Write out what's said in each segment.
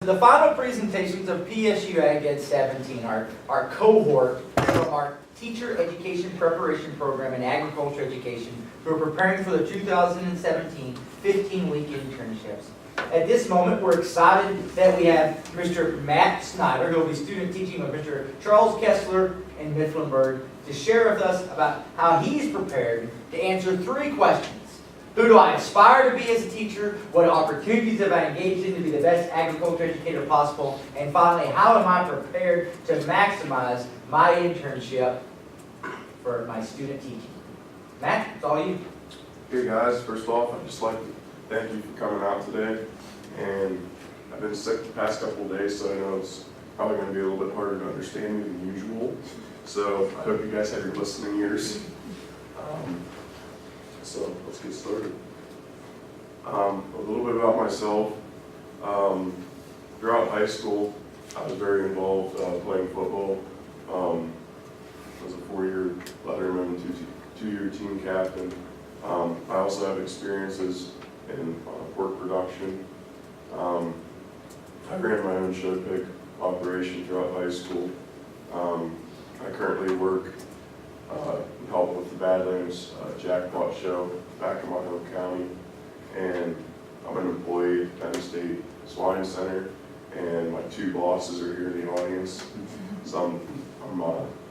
The final presentations of PSU Ag Ed 17, our cohort from our Teacher Education Preparation Program in Agriculture Education, who are preparing for the 2017 15-week internships. At this moment, we're excited that we have Mr. Matt Snyder, who will be student teaching with Mr. Charles Kessler in Mifflinburg, to share with us about how he's prepared to answer 3 questions. Who do I aspire to be as a teacher? What opportunities have I engaged in to be the best agriculture educator possible? And finally, how am I prepared to maximize my internship for my student teaching? Matt, it's all you. Hey guys, first off, I'd just like to thank you for coming out today. And I've been sick the past couple of days, so I know it's probably going to be a little bit harder to understand me than usual. So I hope you guys have your listening ears. So let's get started. A little bit about myself. Throughout high school, I was very involved playing football. I was a 4-year letterman, 2-year team captain. I also have experiences in pork production. I ran my own show pig operation throughout high school. I currently work help with the Badlands Jackpot Show back in my home county, and I'm an employee at Penn State Swine Center, and my 2 bosses are here in the audience, so I'm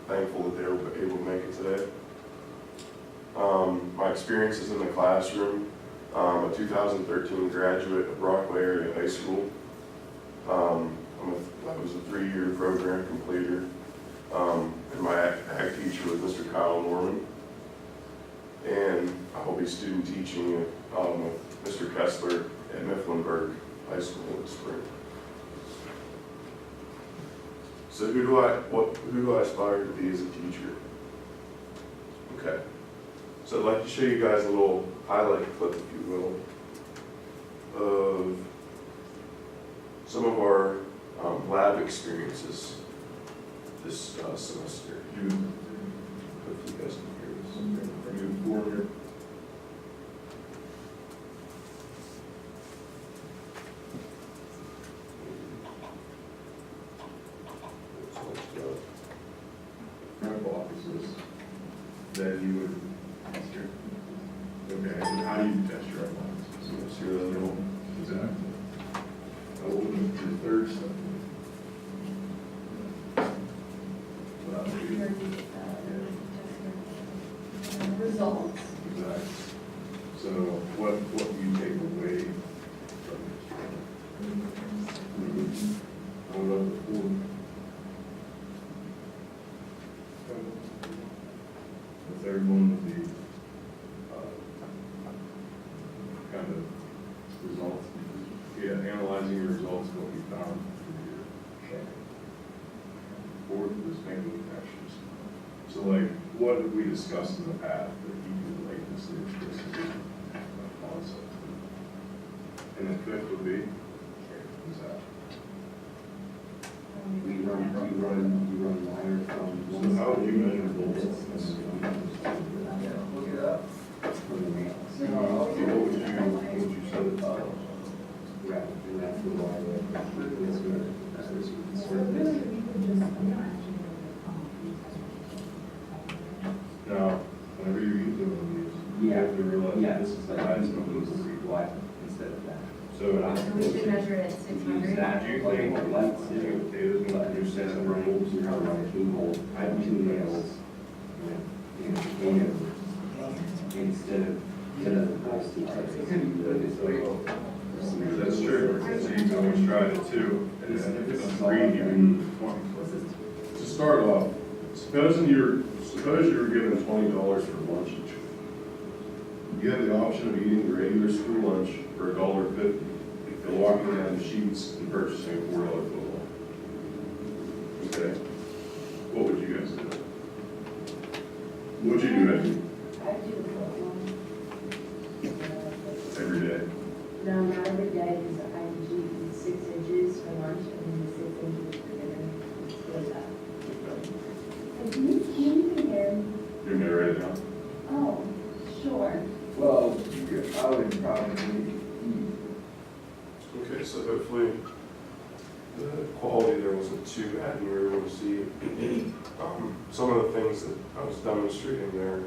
thankful that they were able to make it today. My experiences in the classroom, I'm a 2013 graduate of Rockaway Area High School. I was a 3-year program completer. And my ag teacher was Mr. Kyle Norman. And I will be student teaching with Mr. Kessler at Mifflinburg High School in the spring. So who do I aspire to be as a teacher? Okay. So I'd like to show you guys a little highlight clip, if you will, of some of our lab experiences this semester. Hopefully you guys can hear this. Are you forward here? Hypothesis that you would test your, okay, and how do you test your hypothesis? So let's hear that little. Exactly. I will move to the 3rd step. Results. Exactly. So what do you take away from this? What about the 4th? The 3rd one would be kind of results. Yeah, analyzing your results, what you found for your check. 4th was making connections. So like, what have we discussed in the past that you can relate this to this concept? And the 5th would be? What's that? You run wire from. So how would you measure goals? Look it up. So what would you say? Now, whenever you're using these, you have to realize this is the highest number of Instead of that. So We should measure it at 600. do you think potatoes going to produce that number of goals? I have 2 nails. Instead of. That's true. So you can always try it too. And if it's 3, you can 20. To start off, suppose you were given $20 for lunch each week. You have the option of eating the regular school lunch for $1.50 and walking down the sheets and purchasing a $4 football. Okay? What would you guys do? What would you do every day? No, not every day, because I do 6 inches for lunch and then 6 inches for dinner. It goes up. Can you compare? You're gonna write it down? Oh, sure. Well, I would probably. Okay, so hopefully the quality there wasn't too bad, and you were able to see some of the things that I was demonstrating there.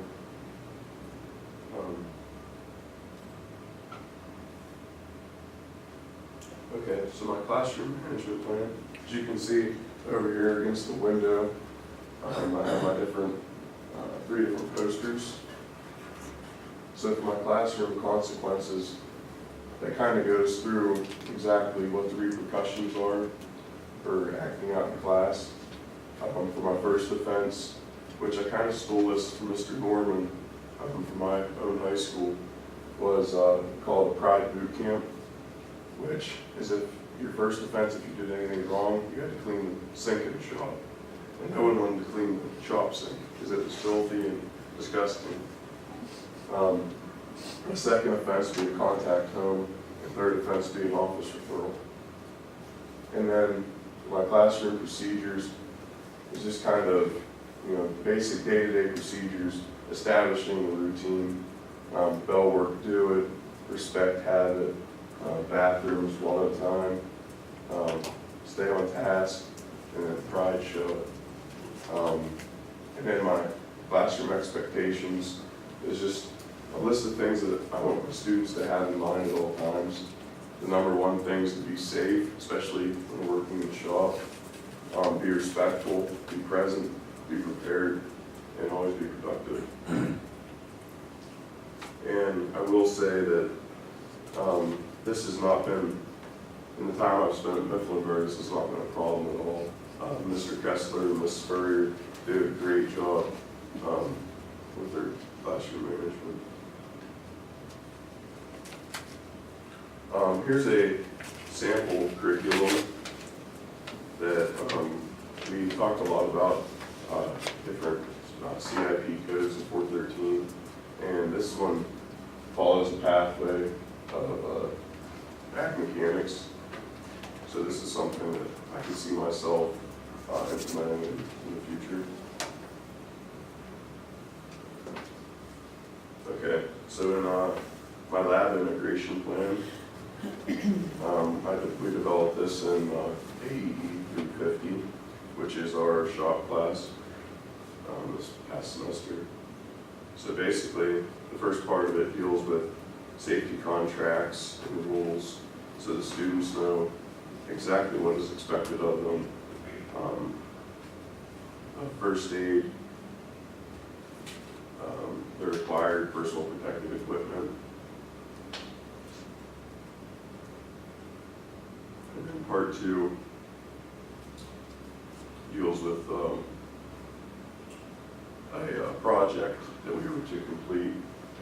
Okay, so my classroom management plan, as you can see over here against the window, I have my different, 3 different posters. So for my classroom consequences, that kind of goes through exactly what the repercussions are for acting out in class. For my first offense, which I kind of stole this from Mr. Norman from my own high school, was called a Pride Boot Camp, which is if your first offense, if you did anything wrong, you had to clean the sink in the shop. And no one wanted to clean the shop sink because it was filthy and disgusting. The second offense being contact home, and third offense being office referral. And then my classroom procedures is just kind of, basic day-to-day procedures, establishing a routine, bell work, do it, respect habit, bathrooms one at a time, stay on task, and then pride show it. And then my classroom expectations is just a list of things that I want my students to have in mind at all times. The number one thing is to be safe, especially when working in the shop. Be respectful, be present, be prepared, and always be productive. And I will say that this has not been, in the time I've spent at Mifflinburg, this has not been a problem at all. Mr. Kessler and Ms. Spurrier did a great job with their classroom management. Here's a sample curriculum that we talked a lot about different CIP codes in 413, and this one follows a pathway of ag mechanics. So this is something that I can see myself implementing in the future. Okay, so in my lab integration plan, we developed this in AE 350, which is our shop class this past semester. So basically, the first part of it deals with safety contracts and rules, so the students know exactly what is expected of them. First aid, the required personal protective equipment. And then part 2 deals with a project that we were to complete,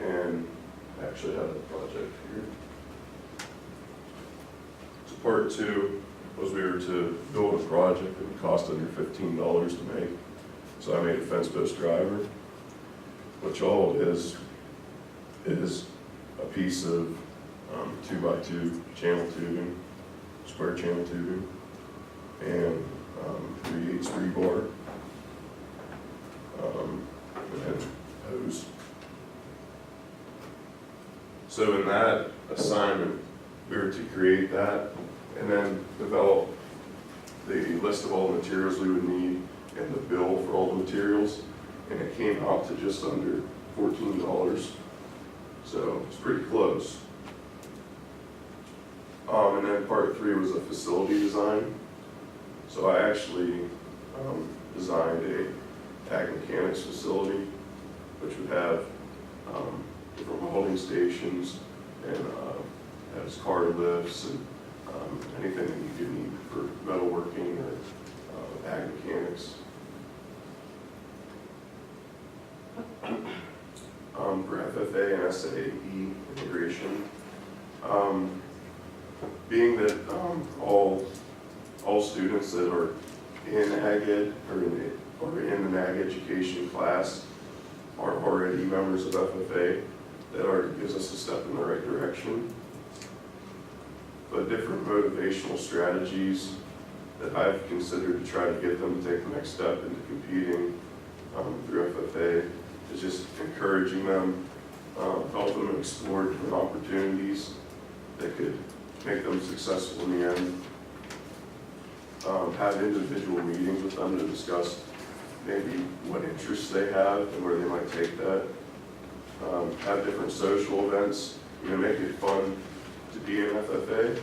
and I actually have a project here. So part 2 was we were to build a project that would cost under $15 to make. So I made a fence post driver, which all it is a piece of 2x2 channel tubing, square channel tubing, and 3/8 rebar, and then hose. So in that assignment, we were to create that and then develop the list of all the materials we would need and the bill for all the materials, and it came out to just under $14. So it's pretty close. And then part 3 was a facility design. So I actually designed a ag mechanics facility, which would have different welding stations and has car lifts and anything that you could need for metalworking or ag mechanics. For FFA and SAE integration, being that all students that are in ag ed or in an ag education class are already members of FFA, that already gives us a step in the right direction. But different motivational strategies that I've considered to try to get them to take the next step into competing through FFA is just encouraging them, help them explore different opportunities that could make them successful in the end. have individual meetings with them to discuss maybe what interests they have and where they might take that. Have different social events, make it fun to be an FFA.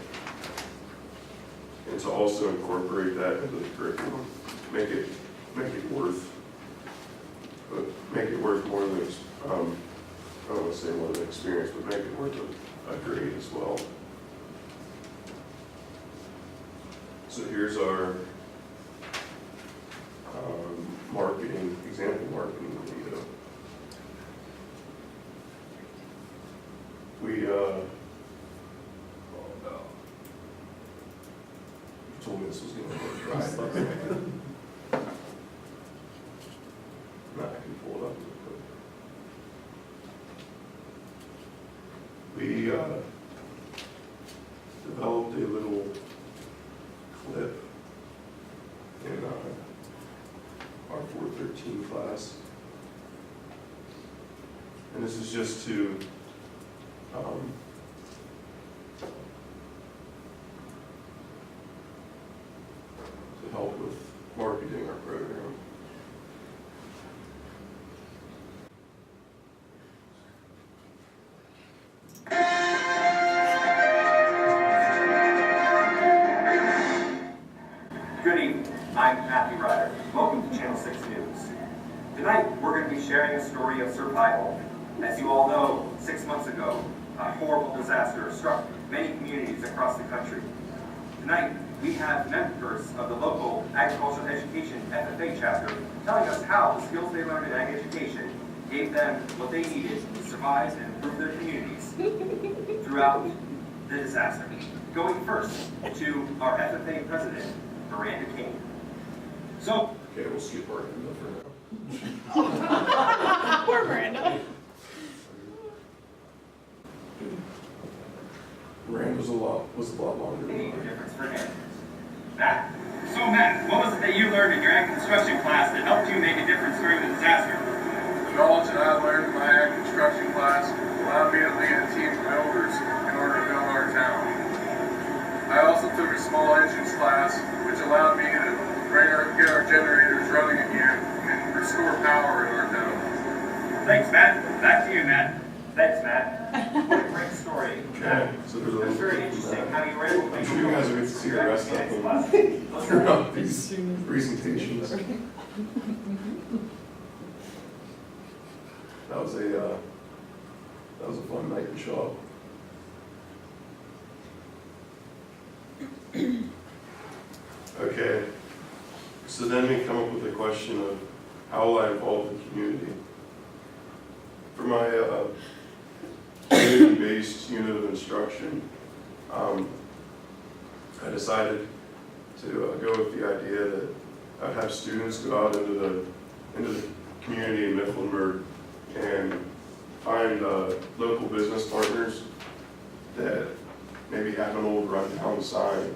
And to also incorporate that into the curriculum, make it worth more than, I don't want to say more than experience, but make it worth a grade as well. So here's our example marketing video. You told me this was going to work, right? Now I can pull it up real quick. We developed a little clip in our 413 class. And this is just to help with marketing our program. Good evening, I'm Matthew Ryder. Welcome to Channel 6 News. Tonight, we're going to be sharing a story of survival. As you all know, 6 months ago, a horrible disaster struck many communities across the country. Tonight, we have members of the local agricultural education FFA chapter telling us how the skills they learned in ag education gave them what they needed to survive and improve their communities throughout the disaster. Going first to our FFA president, Miranda King. So, Okay, we'll skip Miranda for now. Poor Miranda. Miranda was a lot longer they than need a mine. difference for him. Matt. So Matt, what was it that you learned in your ag construction class that helped you make a difference during the disaster? The knowledge that I learned in my ag construction class allowed me to lead a team of builders in order to build our town. I also took a small engines class, which allowed me to get our generators running again and restore power in our town. Thanks, Matt. Back to you, Matt. Thanks, Matt. What a great story. Okay, so there's a It's very little interesting how you were able to make You guys will get to see the rest of them throughout these presentations. That was a fun night in shop. Okay, so then we come up with the question of how will I involve the community? For my community-based unit of instruction, I decided to go with the idea that I'd have students go out into the community in Mifflinburg and find local business partners that maybe have an old rundown sign.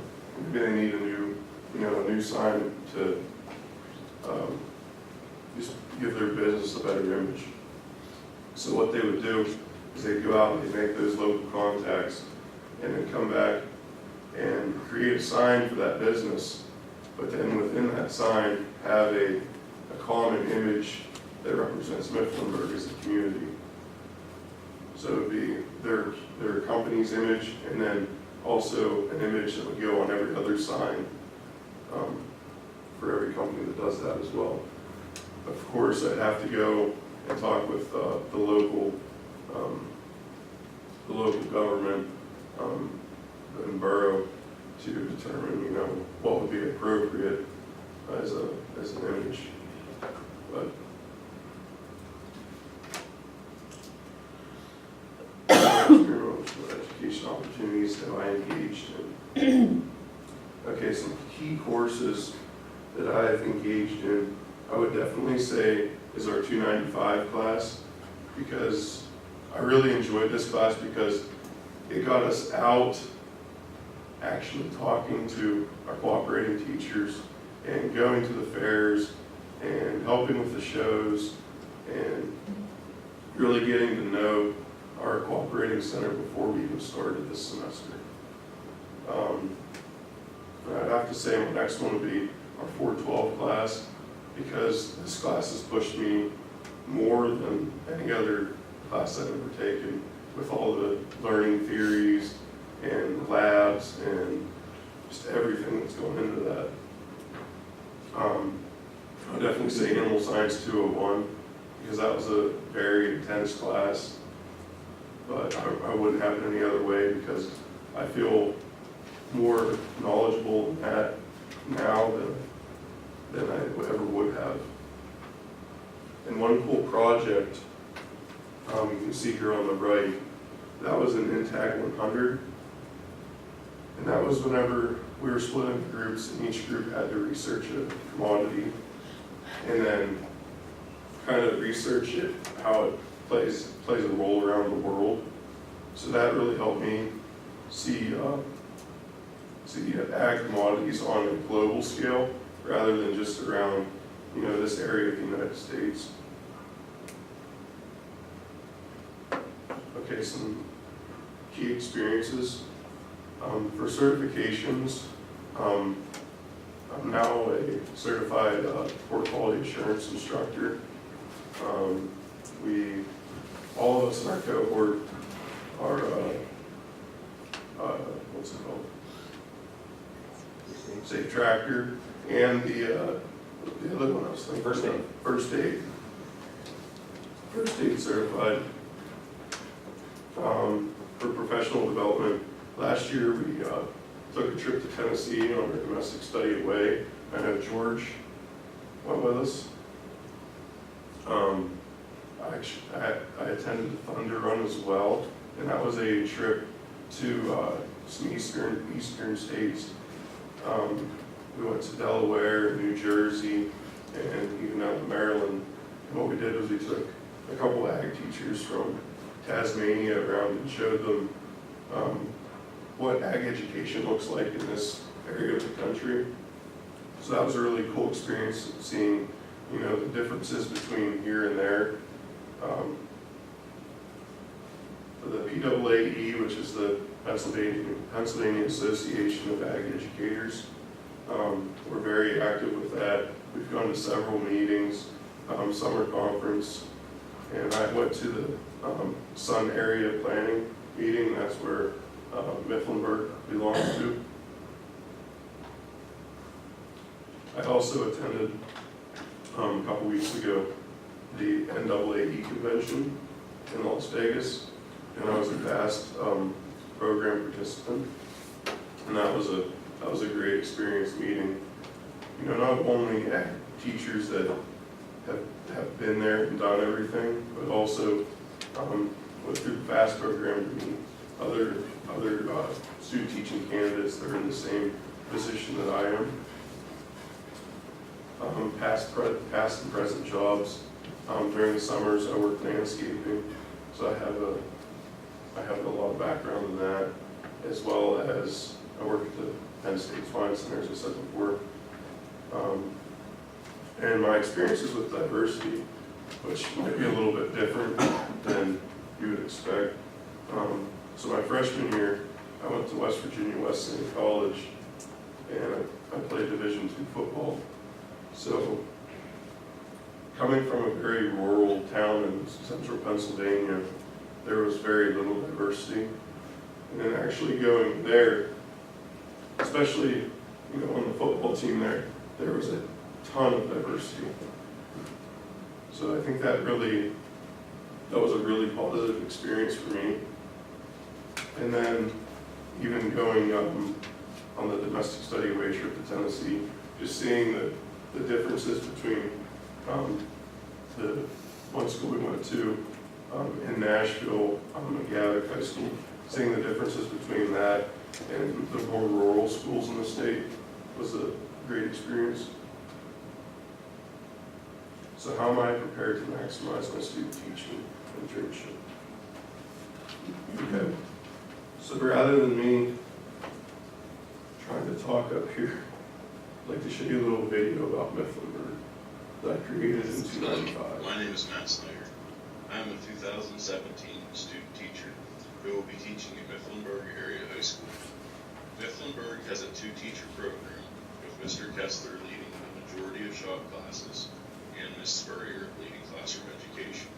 Maybe they need a new sign to just give their business a better image. So what they would do is they'd go out and they'd make those local contacts and then come back and create a sign for that business, but then within that sign have a common image that represents Mifflinburg as a community. So it would be their company's image and then also an image that would go on every other sign for every company that does that as well. Of course, I'd have to go and talk with the local government and borough to determine, what would be appropriate as an image. But education opportunities that I engaged in. Okay, some key courses that I've engaged in, I would definitely say is our 295 class, because I really enjoyed this class because it got us out actually talking to our cooperating teachers and going to the fairs and helping with the shows and really getting to know our cooperating center before we even started this semester. I'd have to say my next one would be our 412 class, because this class has pushed me more than any other class I've ever taken, with all the learning theories and labs and just everything that's going into that. I would definitely say Animal Science 201, because that was a very intense class, but I wouldn't have it any other way, because I feel more knowledgeable in that now than I ever would have. And one cool project, you can see here on the right, that was an INTAG 100. And that was whenever we were split into groups, and each group had to research a commodity and then kind of research it, how it plays a role around the world. So that really helped me see ag commodities on a global scale rather than just around, this area of the United States. Okay, some key experiences. For certifications, I'm now a certified port quality assurance instructor. All of us in our cohort are, what's it called? Safe Tractor, and the other one I was thinking. First aid. First aid certified. For professional development, last year we took a trip to Tennessee on our domestic study away. I know George went with us. I attended the Thunder Run as well, and that was a trip to some eastern states. We went to Delaware, New Jersey, and even out to Maryland. And what we did was we took a couple ag teachers from Tasmania around and showed them what ag education looks like in this area of the country. So that was a really cool experience, seeing, the differences between here and there. The PAAE, which is the Pennsylvania Association of Ag Educators, we're very active with that. We've gone to several meetings, summer conference, and I went to the Sun Area Planning meeting. That's where Mifflinburg belongs to. I also attended a couple weeks ago the NAAE convention in Las Vegas, and I was a FAST program participant, and that was a great experience meeting, not only teachers that have been there and done everything, but also through the FAST program, other student teaching candidates that are in the same position that I am. Past and present jobs. During the summers, I work landscaping, so I have a lot of background in that, as well as I work at the Penn State Swine Center, as I said before. And my experiences with diversity, which might be a little bit different than you would expect. So my freshman year, I went to West Virginia Wesleyan College, and I played Division II football. So coming from a very rural town in central Pennsylvania, there was very little diversity. And then actually going there, especially on the football team there was a ton of diversity. So I think that was a really positive experience for me. And then even going on the domestic study away trip to Tennessee, just seeing the differences between the one school we went to in Nashville, McGavick High School, seeing the differences between that and the more rural schools in the state was a great experience. So how am I prepared to maximize my student teaching internship? Okay, so rather than me trying to talk up here, I'd like to show you a little video about Mifflinburg that I created in 2005. My name is Matt Snyder. I am a 2017 student teacher who will be teaching at Mifflinburg Area High School. Mifflinburg has a two-teacher program Mr. Kessler leading the majority of shop classes, and Ms. Spurrier leading classroom education.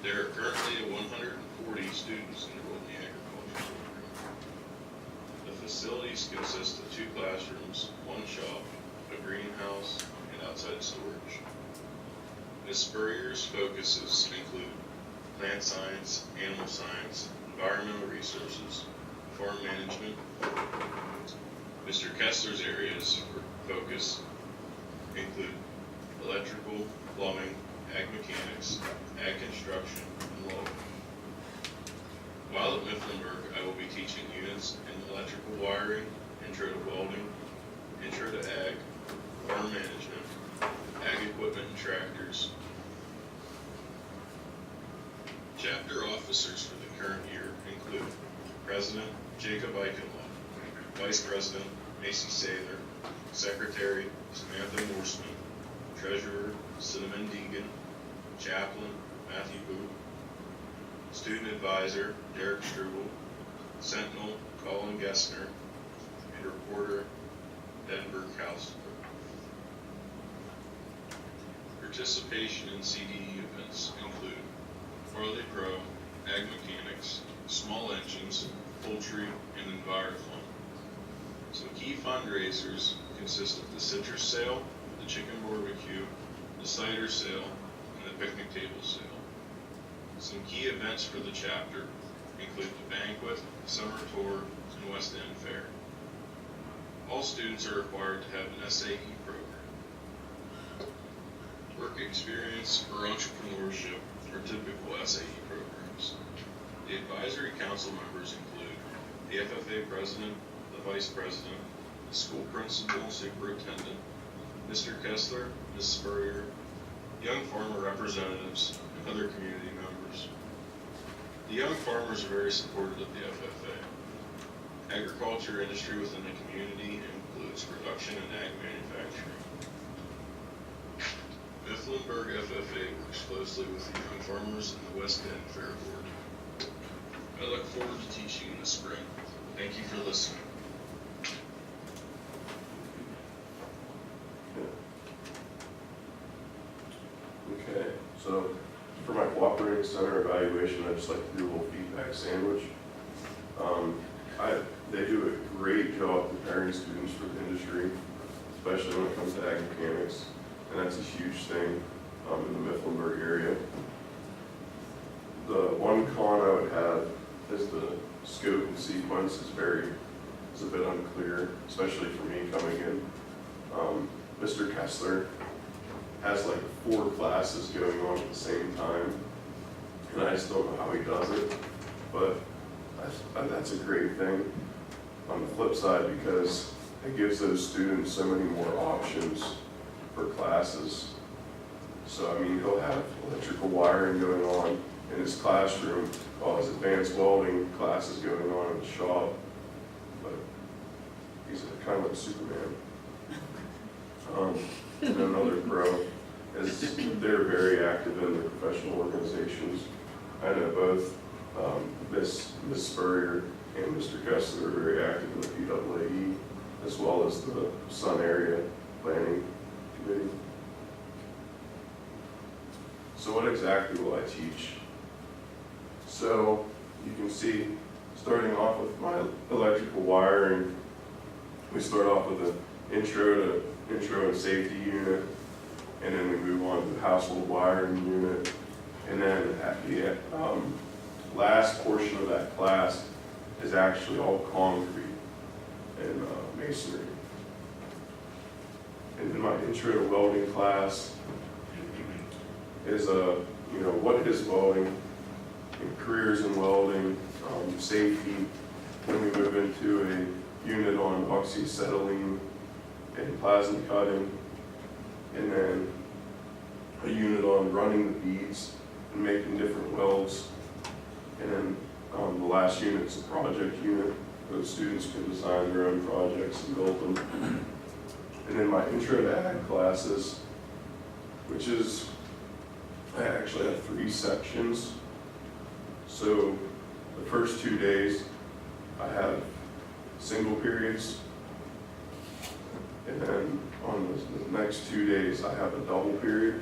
There are currently 140 students enrolled in the agriculture program. The facilities consist of 2 classrooms, 1 shop, a greenhouse, and outside storage. Ms. Spurrier's focuses include plant science, animal science, environmental resources, farm management. Mr. Kessler's areas for focus include electrical, plumbing, ag mechanics, ag construction, and law. While at Mifflinburg, I will be teaching units in electrical wiring, intro to welding, intro to ag, farm management, ag equipment and tractors. Chapter officers for the current year include President Jacob Eichenlaw, Vice President Macy Sather, Secretary Samantha Morseman, Treasurer Cinnamon Deegan, Chaplain Matthew Booth, Student Advisor Derek Struble, Sentinel Colin Gessner, and Reporter Denver Kalsbrook. Participation in CDE events include Farley Pro, Ag Mechanics, Small Engines, Poultry, and Envirofun. Some key fundraisers consist of the citrus sale, the chicken barbecue, the cider sale, and the picnic table sale. Some key events for the chapter include the banquet, summer tour, and West End Fair. All students are required to have an SAE program. Work experience or entrepreneurship are typical SAE programs. The advisory council members include the FFA president, the vice president, the school principal and superintendent, Mr. Kessler, Ms. Spurrier, young farmer representatives, and other community members. The young farmers are very supportive of the FFA. Agriculture industry within the community includes production and ag manufacturing. Mifflinburg FFA works closely with the young farmers and the West End Fair Board. I look forward to teaching in the spring. Thank you for listening. Okay, so for my cooperating center evaluation, I'd just like to do a little feedback sandwich. They do a great job preparing students for the industry, especially when it comes to ag mechanics, and that's a huge thing in the Mifflinburg area. The one con I would have is the scope and sequence is a bit unclear, especially for me coming in. Mr. Kessler has like 4 classes going on at the same time, and I just don't know how he does it, but that's a great thing on the flip side, because it gives those students so many more options for classes. So I mean, he'll have electrical wiring going on in his classroom while his advanced welding class is going on in the shop, but he's kind of like Superman. And another pro is they're very active in their professional organizations. I know both Ms. Spurrier and Mr. Kessler are very active in the PAAE, as well as the Sun Area Planning Committee. So what exactly will I teach? So you can see, starting off with my electrical wiring, we start off with an intro and safety unit, and then we move on to the household wiring unit, and then at the last portion of that class is actually all concrete and masonry. And then my intro to welding class is what is welding, careers in welding, safety. Then we move into a unit on oxyacetylene and plasma cutting, and then a unit on running the beads and making different welds. And then the last unit is a project unit, where the students can design their own projects and build them. And then my intro to ag classes, which is, I actually have 3 sections. So the first 2 days, I have single periods. And then on the next 2 days, I have a double period.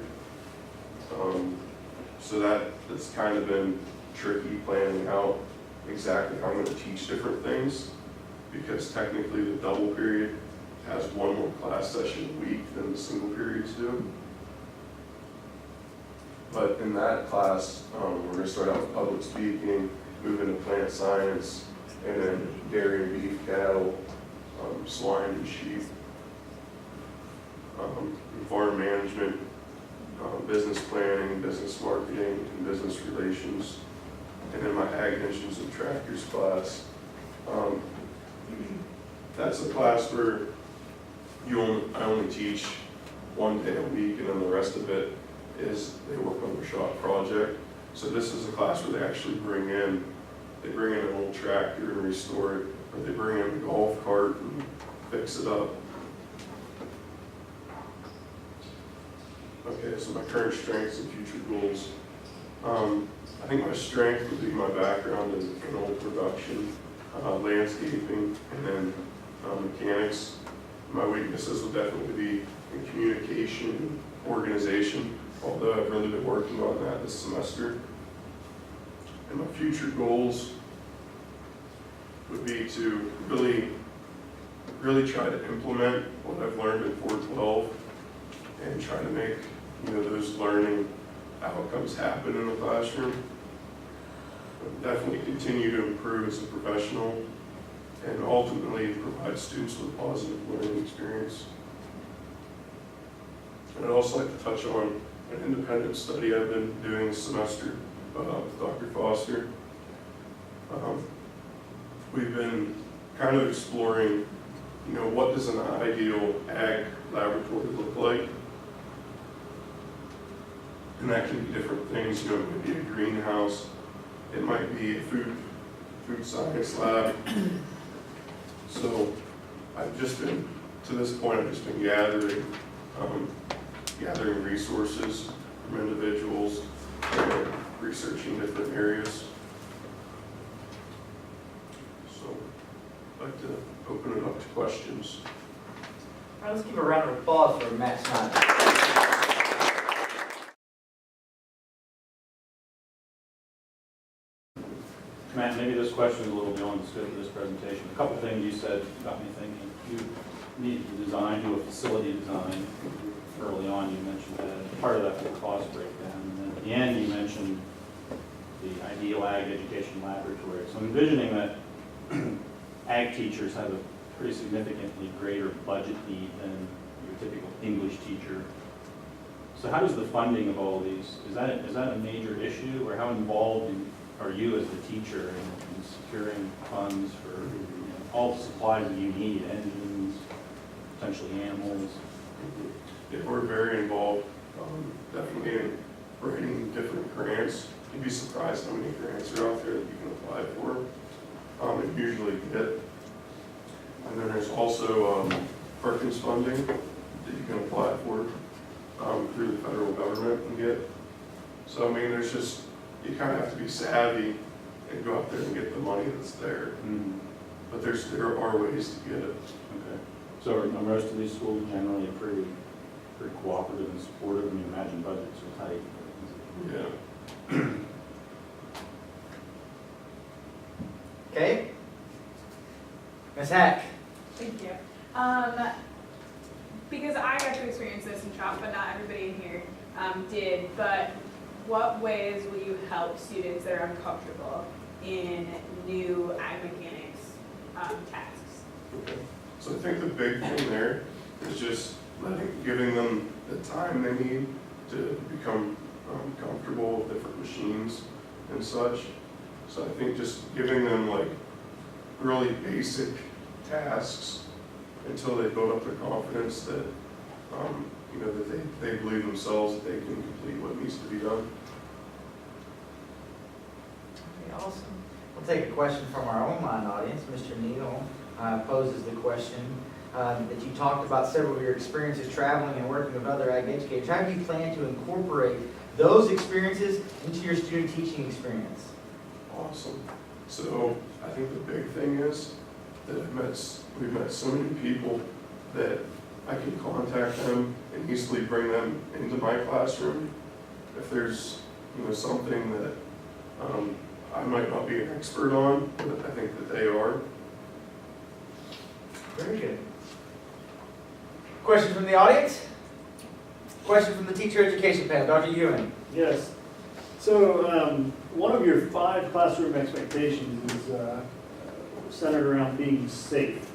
So that's kind of been tricky planning out exactly how I'm going to teach different things, because technically the double period has one more class session a week than the single periods do. But in that class, we're going to start out with public speaking, move into plant science, and then dairy and beef, cattle, swine and sheep, farm management, business planning, business marketing, and business relations. And then my ag engines and tractors class. That's a class where I only teach 1 day a week, and then the rest of it is they work on their shop project. So this is a class where they actually bring in an old tractor and restore it, or they bring in a golf cart and fix it up. Okay, so my current strengths and future goals. I think my strength would be my background in old production, landscaping, and then mechanics. My weaknesses would definitely be in communication and organization, although I've really been working on that this semester. And my future goals would be to really try to implement what I've learned in 412 and try to make those learning outcomes happen in the classroom. Definitely continue to improve as a professional and ultimately provide students with a positive learning experience. And I'd also like to touch on an independent study I've been doing this semester with Dr. Foster. We've been kind of exploring, what does an ideal ag laboratory look like? And that can be different things. It might be a greenhouse, it might be a food science lab. So to this point, I've just been gathering resources from individuals and researching different areas. So I'd like to open it up to questions. All right, let's give a round of applause for Matt Snyder. Matt, maybe this question is a little beyond the scope of this presentation. A couple things you said got me thinking. You needed to do a facility design. Early on you mentioned that. Part of that was cost breakdown. And then at the end you mentioned the ideal ag education laboratory. So I'm envisioning that ag teachers have a pretty significantly greater budget need than your typical English teacher. So how does the funding of all these, is that a major issue, or how involved are you as the teacher in securing funds for all the supplies that you need, engines, potentially animals? Yeah, we're very involved, definitely in writing different grants. You'd be surprised how many grants are out there that you can apply for and usually get. And then there's also Perkins funding that you can apply for through the federal government and get. So, I mean, you kind of have to be savvy and go out there and get the money that's there. Mm-hmm. But there are ways to get it. Okay. So are most of these schools generally pretty cooperative and supportive? I mean, imagine budgets are tight. Yeah. Okay. Ms. Hack. Thank you. Because I got to experience this in shop, but not everybody in here did. But what ways will you help students that are uncomfortable in new ag mechanics tasks? Okay. So I think the big thing there is just giving them the time they need to become comfortable with different machines and such. So I think just giving them like really basic tasks until they build up their confidence that that they believe themselves that they can complete what needs to be done. Okay, awesome. We'll take a question from our online audience. Mr. Neal poses the question that you talked about several of your experiences traveling and working with other ag educators. How do you plan to incorporate those experiences into your student teaching experience? Awesome. So I think the big thing is that we've met so many people that I can contact them and easily bring them into my classroom. If there's, something that I might not be an expert on, but I think that they are. Very good. Questions from the audience? Question from the teacher education panel, Dr. Ewing. Yes. So one of your 5 classroom expectations is centered around being safe.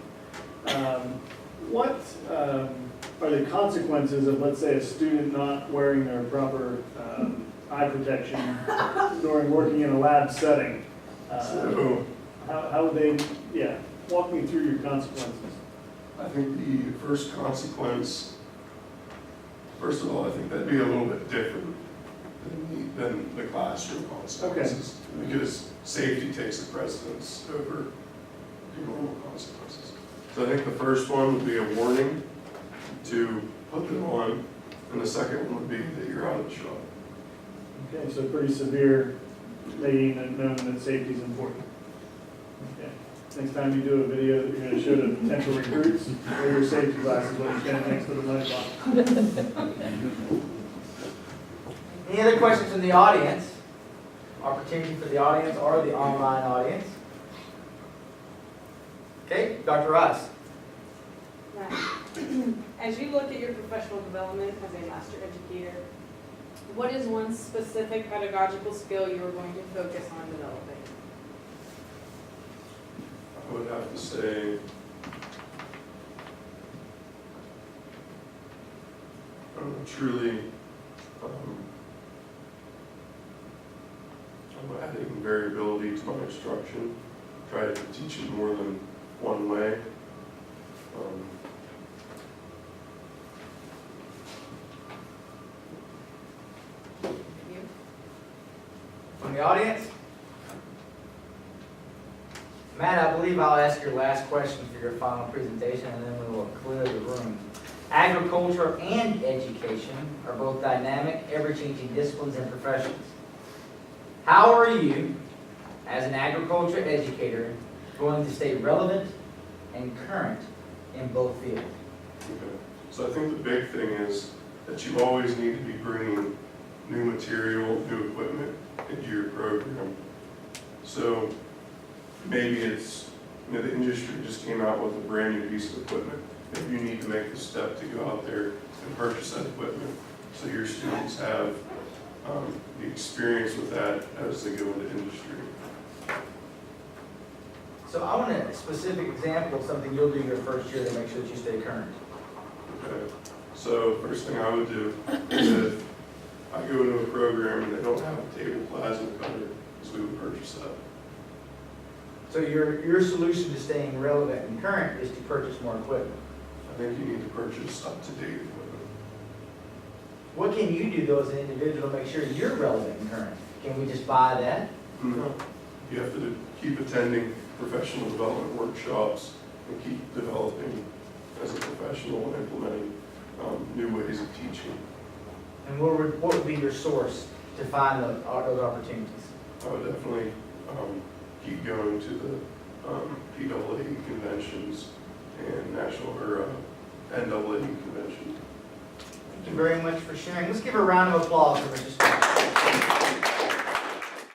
What are the consequences of, let's say, a student not wearing their proper eye protection during working in a lab setting? So How would they, walk me through your consequences. I think the first consequence, first of all, I think that'd be a little bit different than the classroom consequences. Because safety takes the precedence over the normal consequences. So I think the first one would be a warning to put them on, and the second one would be that you're out of the shop. Okay, so pretty severe, making it known that safety is important. Okay. Next time you do a video that you're going to show to potential recruits, wear your safety glasses when you're standing next to the mud box. Any other questions from the audience? Opportunity for the audience or the online audience? Okay, Dr. Ross. Right. As you look at your professional development as a master educator, what is one specific pedagogical skill you are going to focus on developing? I would have to say, truly, I'm adding variability to my instruction, try to teach it more than one way. You? From the audience? Matt, I believe I'll ask your last question for your final presentation, and then we will clear the room. Agriculture and education are both dynamic, ever-changing disciplines and professions. How are you, as an agriculture educator, going to stay relevant and current in both fields? Okay. So I think the big thing is that you always need to be bringing new material, new equipment into your program. So maybe it's, the industry just came out with a brand new piece of equipment. Maybe you need to make the step to go out there and purchase that equipment so your students have the experience with that as they go into industry. So I want a specific example of something you'll do your first year to make sure that you stay current. Okay. So first thing I would do is if I go into a program and they don't have a table plasma cutter, is we would purchase that. So your solution to staying relevant and current is to purchase more equipment. I think you need to purchase up-to-date equipment. What can you do though as an individual to make sure you're relevant and current? Can we just buy that? No. You have to keep attending professional development workshops and keep developing as a professional and implementing new ways of teaching. And what would be your source to find those opportunities? I would definitely keep going to the PAA conventions and national or NAA conventions. Thank you very much for sharing. Let's give a round of applause for Mr.